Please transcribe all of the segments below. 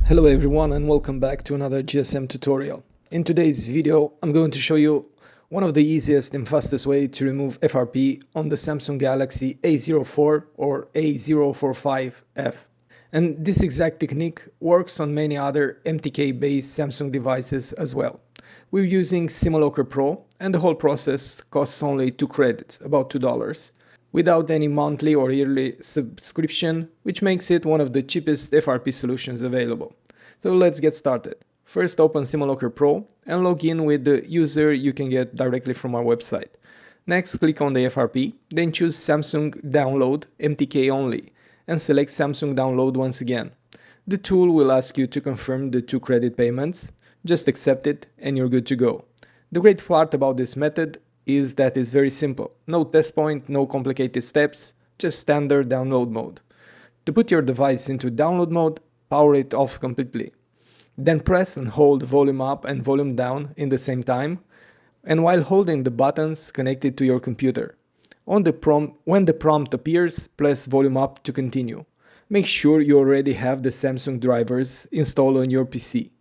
Hello everyone and welcome back to another GSM tutorial. In today's video, I'm going to show you one of the easiest and fastest way to remove FRP on the Samsung Galaxy A04 or A045F. And this exact technique works on many other MTK-based Samsung devices as well. We're using Simulacre Pro and the whole process costs only 2 credits, about $2. Without any monthly or yearly subscription, which makes it one of the cheapest FRP solutions available. So let's get started. First, open Simulacre Pro and log in with the user you can get directly from our website. Next, click on the FRP, then choose Samsung Download MTK only and select Samsung Download once again. The tool will ask you to confirm the 2 credit payments. Just accept it and you're good to go. The great part about this method is that it's very simple. No test point, no complicated steps, just standard download mode. To put your device into download mode, power it off completely. Then press and hold volume up and volume down in the same time, and while holding the buttons connected to your computer. When the prompt appears, press volume up to continue. Make sure you already have the Samsung drivers installed on your PC.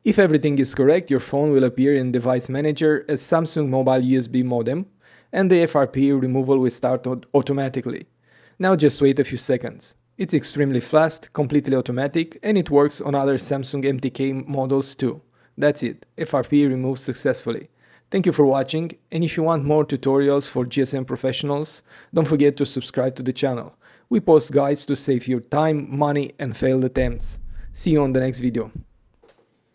If everything is correct, your phone will appear in Device Manager as Samsung Mobile USB modem, and the FRP removal will start automatically. Now just wait a few seconds. It's extremely fast, completely automatic, and it works on other Samsung MTK models too. That's it, FRP removed successfully. Thank you for watching, and if you want more tutorials for GSM professionals, don't forget to subscribe to the channel. We post guides to save you time, money, and failed attempts. See you on the next video.